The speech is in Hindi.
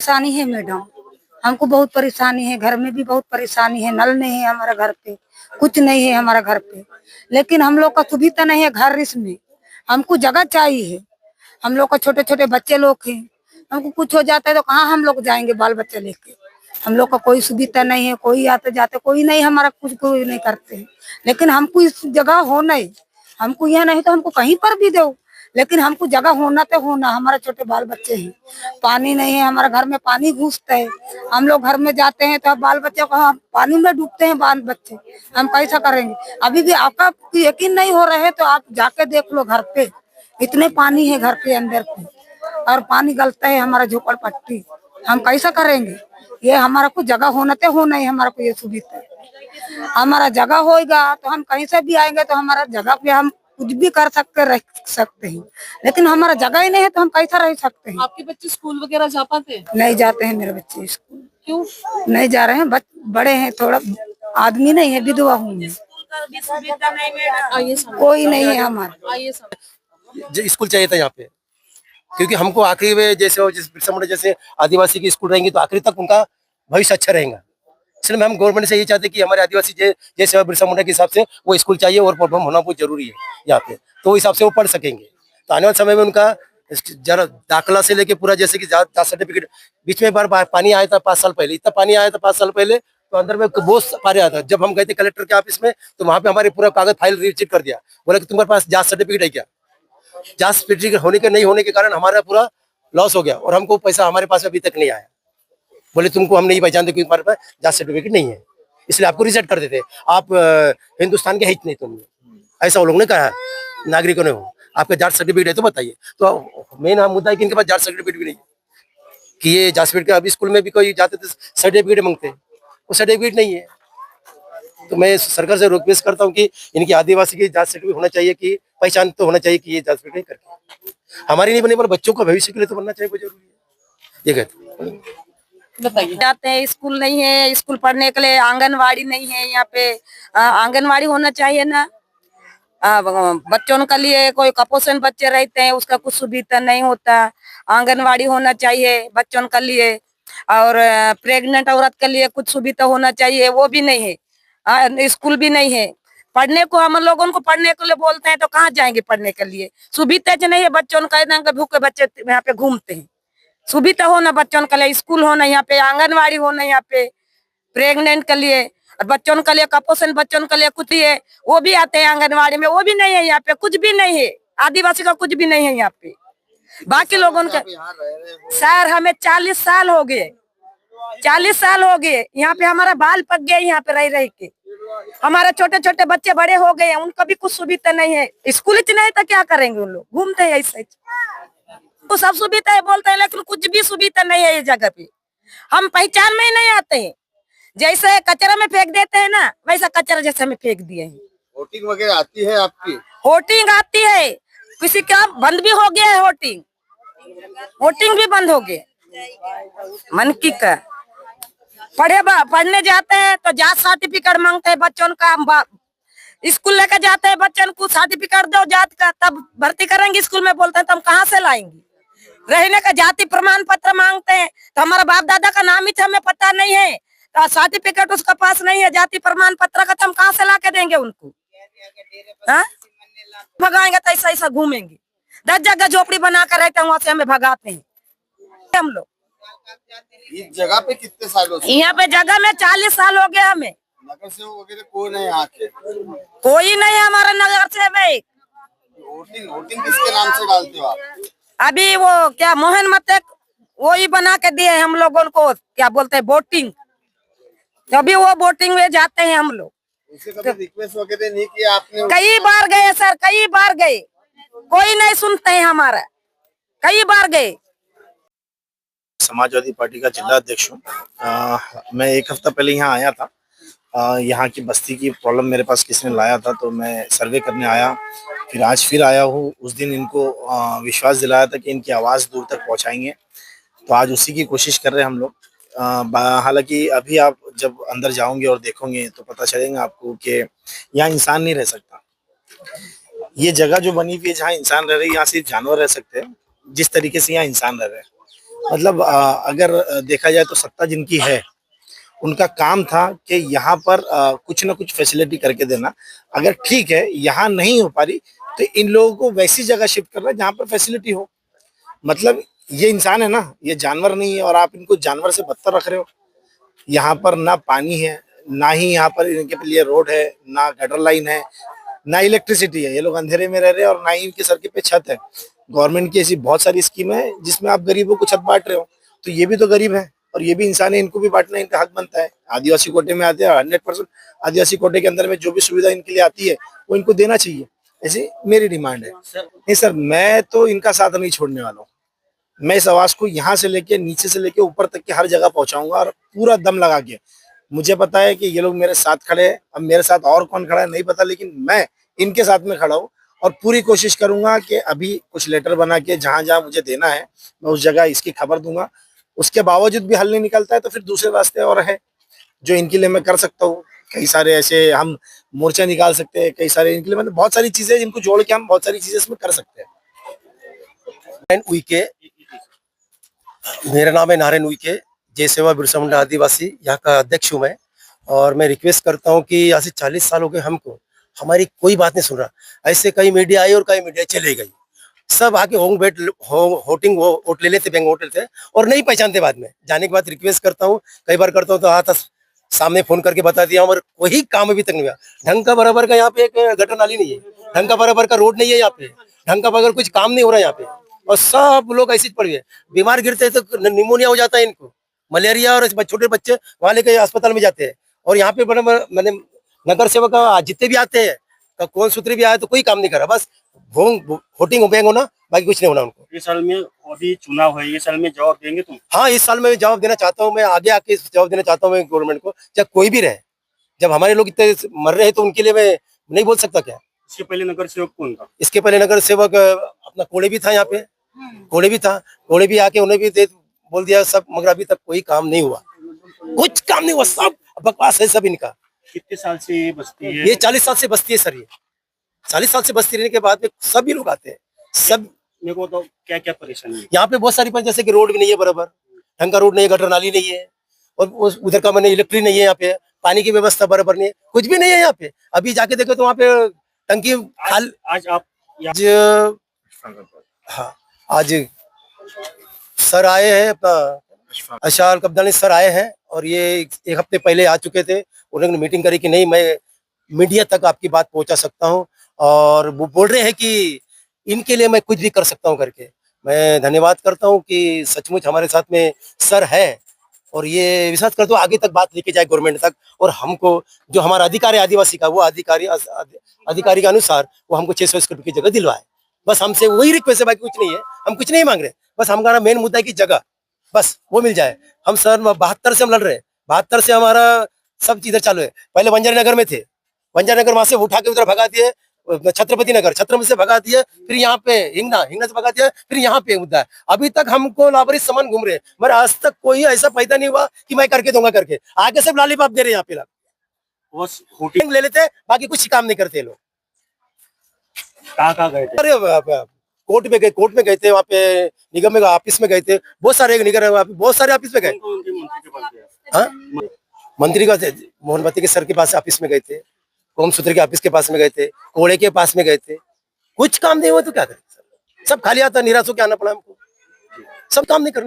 परेशानी है मैडम, हमको बहुत परेशानी है, घर में भी बहुत परेशानी है, नल नहीं है हमारा घर पे, कुछ नहीं है हमारा घर पे। लेकिन हम लोग का सुविधा नहीं है घर इसमें, हमको जगह चाहिए। हम लोग का छोटे छोटे बच्चे लोग हैं, हमको कुछ हो जाता है तो कहाँ हम लोग जाएंगे बाल बच्चे लेके। हम लोग का कोई सुविधा नहीं है, कोई आते जाते कोई नहीं, हमारा कुछ कोई नहीं करते हैं। लेकिन हमको इस जगह हो नहीं, हमको यहाँ नहीं तो हमको कहीं पर भी दो, लेकिन हमको जगह होना तो होना। हमारे छोटे बाल बच्चे हैं, पानी नहीं है हमारे घर में, पानी घुसता है। हम लोग घर में जाते हैं तो बाल बच्चे को हम पानी में डूबते हैं बाल बच्चे, हम कैसा करेंगे। अभी भी आपका यकीन नहीं हो रहा है तो आप जाके देख लो घर पे, इतने पानी है घर के अंदर पे, और पानी गलता है हमारा झोपड़पट्टी, हम कैसा करेंगे। ये हमारा को जगह होना तो होना ही, हमारा को ये सुविधा है। हमारा जगह होएगा तो हम कहीं से भी आएंगे तो हमारा जगह पे हम कुछ भी कर सकते रह सकते हैं, लेकिन हमारा जगह ही नहीं है तो हम कैसा रह सकते हैं। आपके बच्चे स्कूल वगैरह जा पाते हैं? नहीं जाते हैं मेरे बच्चे स्कूल। क्यों नहीं जा रहे हैं, बड़े हैं, थोड़ा आदमी नहीं है, विधवा हूँ मैं। कोई नहीं है हमारा। आइए स्कूल चाहिए था यहाँ पे, क्योंकि हमको आखिरी में जैसे बिरसा मुंडा जैसे आदिवासी की स्कूल रहेंगी तो आखिरी तक उनका भविष्य अच्छा रहेगा। इसलिए हम गवर्नमेंट से ये चाहते हैं कि हमारे आदिवासी जैसे बिरसा मुंडा के हिसाब से वो स्कूल चाहिए और परफॉर्म होना बहुत जरूरी है यहाँ पे, तो उस हिसाब से वो पढ़ सकेंगे। तो आने वाले समय में उनका जरा दाखिला से लेके पूरा, जैसे कि जात सर्टिफिकेट, बीच में एक बार पानी आया था 5 साल पहले, इतना पानी आया था 5 साल पहले, तो अंदर में बहुत पानी आया था। जब हम गए थे कलेक्टर के ऑफिस में तो वहाँ पे हमारे पूरा कागज फाइल रिचेक कर दिया, बोला कि तुम्हारे पास जात सर्टिफिकेट है क्या। जांच सर्टिफिकेट होने के नहीं होने के कारण हमारा पूरा लॉस हो गया और हमको पैसा हमारे पास अभी तक नहीं आया। बोले तुमको हम नहीं पहचानते क्योंकि हमारे पास जांच सर्टिफिकेट नहीं है, इसलिए आपको रिजेक्ट कर देते। आप हिंदुस्तान के हित नहीं, तुमने ऐसा वो लोग ने कहा, नागरिकों ने हो, आपका जांच सर्टिफिकेट है तो बताइए। तो मेन मुद्दा है कि इनके पास जांच सर्टिफिकेट भी नहीं, कि ये जांच सर्टिफिकेट, अभी स्कूल में भी कोई जाते थे सर्टिफिकेट मांगते, वो सर्टिफिकेट नहीं है। तो मैं सरकार से रिक्वेस्ट करता हूँ कि इनकी आदिवासी की जांच सर्टिफिकेट होना चाहिए, कि पहचान तो होना चाहिए कि ये जांच सर्टिफिकेट करके हमारी नहीं बने पर बच्चों को भविष्य के लिए तो बनना चाहिए, वो जरूरी है। ये कहते बताइए। जाते हैं, स्कूल नहीं है, स्कूल पढ़ने के लिए आंगनवाड़ी नहीं है यहाँ पे। आंगनवाड़ी होना चाहिए ना। बच्चों के लिए, कोई कुपोषण बच्चे रहते हैं उसका कुछ सुविधा नहीं होता, आंगनवाड़ी होना चाहिए बच्चों के लिए। और प्रेग्नेंट औरत के लिए कुछ सुविधा होना चाहिए, वो भी नहीं है। स्कूल भी नहीं है पढ़ने को, हम लोगों को पढ़ने के लिए बोलते हैं तो कहाँ जाएंगे पढ़ने के लिए। सुविधा जो नहीं है, बच्चों का भूखे बच्चे यहाँ पे घूमते हैं। सुविधा होना बच्चों के लिए, स्कूल होना यहाँ पे, आंगनवाड़ी होना यहाँ पे, प्रेग्नेंट के लिए और बच्चों के लिए, कुपोषण बच्चों के लिए कुछ है, वो भी आते हैं आंगनवाड़ी में, वो भी नहीं है यहाँ पे, कुछ भी नहीं है। आदिवासी का कुछ भी नहीं है यहाँ पे। बाकी लोगों का सर, हमें 40 साल हो गए, 40 साल हो गए यहाँ पे, हमारा बाल पक गया यहाँ पे रह के। हमारे छोटे छोटे बच्चे बड़े हो गए, उनका भी कुछ सुविधा नहीं है। स्कूल नहीं तो क्या करेंगे, उन लोग घूमते हैं ऐसे। तो सब सुविधा है बोलते हैं, लेकिन कुछ भी सुविधा नहीं है ये जगह पे। हम पहचान में ही नहीं आते हैं, जैसे कचरा में फेंक देते हैं ना, वैसा कचरा जैसे हमें फेंक दिए हैं। वोटिंग वगैरह आती है आपकी? वोटिंग आती है, किसी का बंद भी हो गया है वोटिंग, वोटिंग भी बंद हो गया। मन की का पढ़ने जाते हैं तो जात सर्टिफिकेट मांगते हैं बच्चों का। स्कूल लेकर जाते हैं बच्चों को, सर्टिफिकेट दो जात का, तब भर्ती करेंगे स्कूल में। बोलते हैं तो हम कहाँ से लाएंगे। रहने का जाति प्रमाण पत्र मांगते हैं तो हमारा बाप दादा का नाम ही हमें पता नहीं है, तो सर्टिफिकेट उसका पास नहीं है, जाति प्रमाण पत्र का, तो हम कहाँ से ला के देंगे उनको। भगाएंगे तो ऐसा ऐसा घूमेंगे, 10 जगह झोपड़ी बना कर रहते हैं, वहां से हमें भगाते हैं हम लोग। इस जगह पे कितने सालों से? यहाँ पे जगह में 40 साल हो गया हमें। नगर सेवक वगैरह कौन है यहाँ के? कोई नहीं है हमारा नगर सेवक। वोटिंग किसके नाम से डालते हो आप? अभी वो क्या मोहन मते वो ही बना के दिए हम लोगों को, क्या बोलते हैं वोटिंग, तभी वो वोटिंग में जाते हैं हम लोग। उसे कभी रिक्वेस्ट वगैरह नहीं किया आपने? कई बार गए सर, कई बार गए, कोई नहीं सुनते हैं हमारा, कई बार गए। समाजवादी पार्टी का जिला अध्यक्ष हूँ। मैं 1 हफ्ता पहले यहाँ आया था। यहाँ की बस्ती की प्रॉब्लम मेरे पास किसने लाया था, तो मैं सर्वे करने आया, फिर आज फिर आया हूँ। उस दिन इनको विश्वास दिलाया था कि इनकी आवाज़ दूर तक पहुँचाएंगे, तो आज उसी की कोशिश कर रहे हैं हम लोग। हालांकि अभी आप जब अंदर जाओगे और देखोगे तो पता चलेगा आपको कि यहाँ इंसान नहीं रह सकता। ये जगह जो बनी हुई है जहाँ इंसान रह रहे हैं, यहाँ सिर्फ जानवर रह सकते हैं, जिस तरीके से यहाँ इंसान रह रहे हैं। मतलब अगर देखा जाए तो सत्ता जिनकी है उनका काम था कि यहाँ पर कुछ ना कुछ फैसिलिटी करके देना। अगर ठीक है यहाँ नहीं हो पा रही तो इन लोगों को वैसी जगह शिफ्ट करना जहाँ पर फैसिलिटी हो। मतलब ये इंसान है ना, ये जानवर नहीं है और आप इनको जानवर से बदतर रख रहे हो। यहाँ पर ना पानी है, ना ही यहाँ पर इनके लिए रोड है, ना गटर लाइन है, ना इलेक्ट्रिसिटी है। ये लोग अंधेरे में रह रहे हैं और ना ही इनके सर के पे छत है। गवर्नमेंट की ऐसी बहुत सारी स्कीम है जिसमें आप गरीबों को छत बांट रहे हो, तो ये भी तो गरीब है और ये भी इंसान है, इनको भी बांटना इनका हक बनता है। आदिवासी कोटे में आते हैं 100%, आदिवासी कोटे के अंदर में जो भी सुविधा इनके लिए आती है वो इनको देना चाहिए, ऐसी मेरी डिमांड है। नहीं सर, मैं तो इनका साथ नहीं छोड़ने वाला हूँ। मैं इस आवाज को यहाँ से लेके नीचे से लेके ऊपर तक की हर जगह पहुंचाऊंगा और पूरा दम लगा के। मुझे पता है कि ये लोग मेरे साथ खड़े हैं, अब मेरे साथ और कौन खड़ा है नहीं पता, लेकिन मैं इनके साथ में खड़ा हूँ और पूरी कोशिश करूंगा कि अभी कुछ लेटर बना के जहां जहां मुझे देना है मैं उस जगह इसकी खबर दूंगा। उसके बावजूद भी हल नहीं निकलता है तो फिर दूसरे रास्ते और है जो इनके लिए मैं कर सकता हूँ। कई सारे ऐसे हम मोर्चा निकाल सकते हैं, कई सारे इनके लिए मतलब बहुत सारी चीजें जिनको जोड़ के हम बहुत सारी चीजें इसमें कर सकते हैं। उइके, मेरा नाम है नारायण उइके, जय सेवा बिरसा मुंडा आदिवासी यहाँ का अध्यक्ष हूँ मैं। और मैं रिक्वेस्ट करता हूँ कि आज से 40 साल हो गए हमको, हमारी कोई बात नहीं सुन रहा। ऐसे कई मीडिया आई और कई मीडिया चले गई, सब आके वोट ले लेते, बैंक होटल से, और नहीं पहचानते बाद में। जाने के बाद रिक्वेस्ट करता हूँ, कई बार करता हूँ तो हाँ सामने फोन करके बता दिया, और कोई काम अभी तक नहीं हुआ। ढंग का बराबर का यहाँ पे एक गटर नाली नहीं है, ढंग का बराबर का रोड नहीं है यहाँ पे, ढंग का बराबर कुछ काम नहीं हो रहा है यहाँ पे। और सब लोग ऐसे पड़ गए, बीमार गिरते हैं तो निमोनिया हो जाता है इनको, मलेरिया, और छोटे बच्चे वहां लेके अस्पताल में जाते हैं। और यहाँ पे मैंने नगर सेवक जितने भी आते हैं, कौन सूत्र भी आया तो कोई काम नहीं करा, बस वोटिंग बैंक होना, बाकी कुछ नहीं होना उनको। इस साल में अभी चुनाव है, ये साल में जवाब देंगे तुम? हाँ, इस साल में जवाब देना चाहता हूँ, मैं आगे आके जवाब देना चाहता हूँ मैं गवर्नमेंट को, चाहे कोई भी रहे। जब हमारे लोग इतने मर रहे हैं तो उनके लिए मैं नहीं बोल सकता क्या? इसके पहले नगर सेवक कौन था? इसके पहले नगर सेवक अपना कोड़े भी था यहाँ पे, कोड़े भी था, कोड़े भी आके उन्हें भी बोल दिया सब, मगर अभी तक कोई काम नहीं हुआ, कुछ काम नहीं हुआ, सब बकवास है सब इनका। कितने साल से ये बस्ती है? ये 40 साल से बस्ती है सर, ये 40 साल से बस्ती रहने के बाद में सभी लोग आते हैं सब। मेरे को तो क्या क्या परेशानी है यहाँ पे? बहुत सारी जैसे कि रोड भी नहीं है बराबर, ढंग का रोड नहीं है, गटर नाली नहीं है, और उधर का मैंने इलेक्ट्रिक नहीं है, यहाँ पे पानी की व्यवस्था बराबर नहीं है, कुछ भी नहीं है यहाँ पे। अभी जाके देखो तो वहाँ पे टंकी खाल। आज आप हाँ, आज सर आए हैं, अपना अशार कब्दानी सर आए हैं, और ये एक हफ्ते पहले आ चुके थे। उन्होंने मीटिंग करी कि नहीं, मैं मीडिया तक आपकी बात पहुंचा सकता हूं, और वो बोल रहे हैं कि इनके लिए मैं कुछ भी कर सकता हूं करके। मैं धन्यवाद करता हूं कि सचमुच हमारे साथ में सर है, और ये विश्वास करता हूं आगे तक बात लेके जाए गवर्नमेंट तक, और हमको जो हमारा अधिकार है आदिवासी का, वो अधिकारी के अनुसार वो हमको 600 स्क्वायर फीट की जगह दिलवाए। बस हमसे वही रिक्वेस्ट है, बाकी कुछ नहीं है, हम कुछ नहीं मांग रहे, बस हमारा मेन मुद्दा है कि जगह, बस वो मिल जाए। हम सर 72 से हम लड़ रहे हैं, 72 से हमारा सब चीजें चालू है। पहले बंजारी नगर में थे, बंजारी नगर वहां से उठा के उधर भगा दिए, छत्रपति नगर, छत्रपति से भगा दिए, फिर यहाँ पे हिंगना से भगा दिया, फिर यहाँ पे मुद्दा है। अभी तक हमको लावारिस सामान घूम रहे हैं, मगर आज तक कोई ऐसा पैदा नहीं हुआ कि मैं करके दूंगा करके। आगे सब लालीपाप दे रहे हैं यहाँ पे, बस वोटिंग ले लेते, बाकी कुछ काम नहीं करते लोग। कहाँ गए थे? अरे कोर्ट में गए थे, वहाँ पे निगम में ऑफिस में गए थे, बहुत सारे निगम, बहुत सारे ऑफिस में गए। उनके मंत्री के पास गए? हाँ, मंत्री का मोहनबत्ती के सर के पास ऑफिस में गए थे, कोम सूत्र के ऑफिस के पास में गए थे, कोड़े के पास में गए थे, कुछ काम नहीं हुआ तो क्या करें? सब खाली आता, निराश होकर आना पड़ा हमको, सब काम नहीं करने वाले।